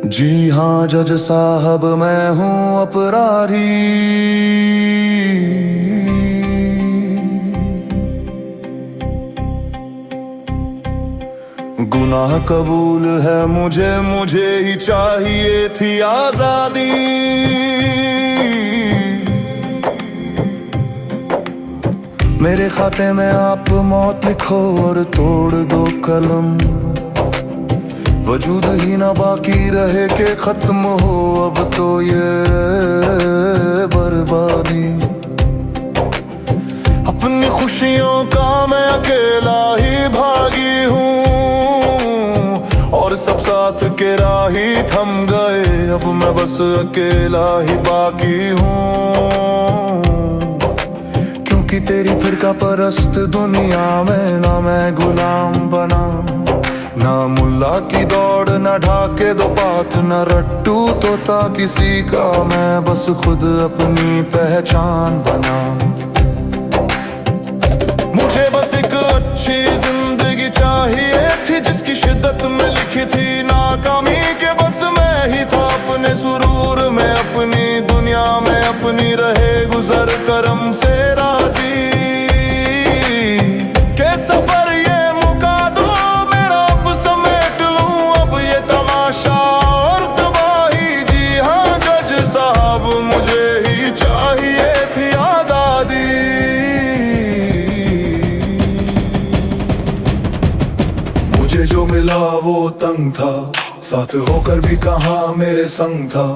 जी हाँ जज साहब मैं हूँ अपराधी। गुनाह कबूल है मुझे, मुझे ही चाहिए थी आजादी। मेरे खाते में आप मौत लिखो और तोड़ दो कलम। वजूद ही ना बाकी रहे के खत्म हो अब तो ये बर्बादी। अपनी खुशियों का मैं अकेला ही भागी हूँ और सब साथ के राही थम गए। अब मैं बस अकेला ही बाकी हूँ, क्योंकि तेरी फिरका परस्त दुनिया में ना मैं गुलाम बना। ना मुल्ला की दौड़, ना ढाके दो पात, ना रट्टू तोता किसी का, मैं बस खुद अपनी पहचान बना। मुझे बस एक अच्छी जिंदगी चाहिए थी जिसकी शिद्दत में लिखी थी नाकामी के बस मैं ही था। अपने सुरूर में अपनी दुनिया में अपनी रहे गुजर करम से राजी। के सफर ये मुका दो मेरा अब समेट लूं अब ये तमाशा और तबाही। जी हाँ जज साहब मुझे ही चाहिए थी आजादी। मुझे जो मिला वो तंग था, साथ होकर भी कहाँ मेरे संग था।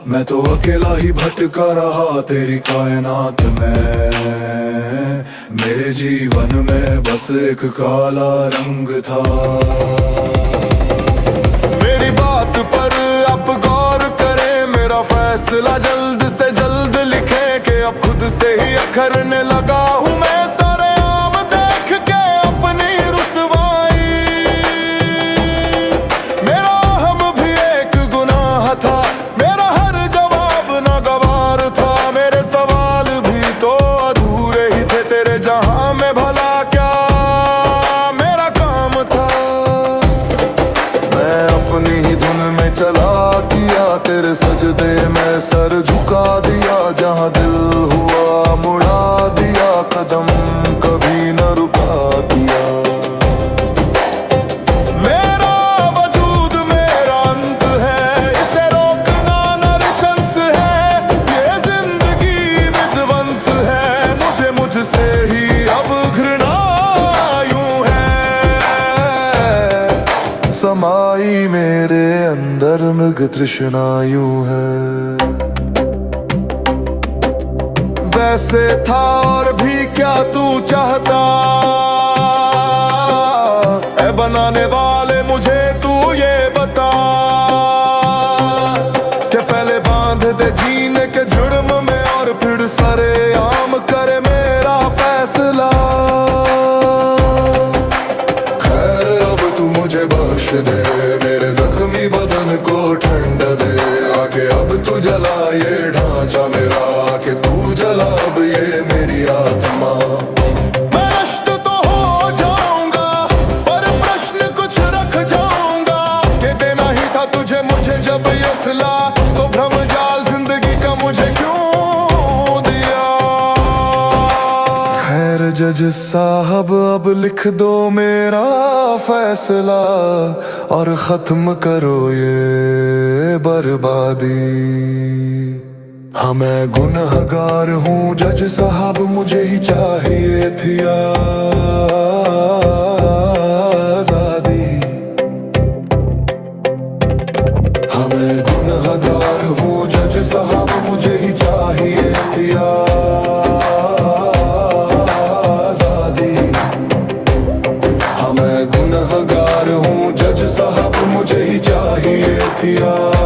मैं तो अकेला ही भटका रहा तेरी कायनात में। मेरे जीवन में बस एक काला रंग था। मेरी बात पर आप गौर करें, मेरा फैसला जल्द से जल्द लिखें कि अब खुद से ही अखरने लगा हूँ मैं सारे आम देख के अपनी रुसवाई। मेरा हम भी एक गुनाह था, मेरा हर जवाब नागवार था। मेरे सवाल भी तो अधूरे ही थे, तेरे जहां में भला क्या मेरा काम था। मैं अपनी ही धुन में चला किया, तेरे सजदे में सर झुका दिया। जहां दिल हुआ मुड़ा दिया, कदम कभी न रुका दिया। मेरा वजूद मेरा अंत है, इसे रोकना नरशंस है। ये जिंदगी विध्वंस है, मुझे मुझसे ही अब घृणा यूं है समाई मेरे अंदर मृग तृष्णा यूं है। वैसे था और भी क्या तू चाहता है बनाने वाले मुझे तू ये बता कि पहले बांध दे जीने के जुर्म में और फिर सरेआम करे मेरा फैसला। खैर अब तू मुझे बख्श दे, मेरे जख्मी बदन को ठंडा दे। आके अब तू जला ये ढांचा मेरा, आके तू जला अब ये मेरी आत्मा। मैं नष्ट तो हो जाऊंगा पर प्रश्न कुछ रख जाऊंगा कि देना ही था तुझे मुझे जब ये सिला, तो भ्रम जाल जिंदगी का मुझे क्यों दिया। खैर जज साहब अब लिख दो मेरा फैसला और खत्म करो ये बर्बादी। हाँ मैं गुनहगार हूँ जज साहब, मुझे ही चाहिए थी आजादी। हाँ मैं गुनहगार हूँ जज साहब, मुझे ही चाहिए थी आजादी। हाँ मैं गुनहगार हूँ जज साहब, मुझे ही चाहिए थी आजादी।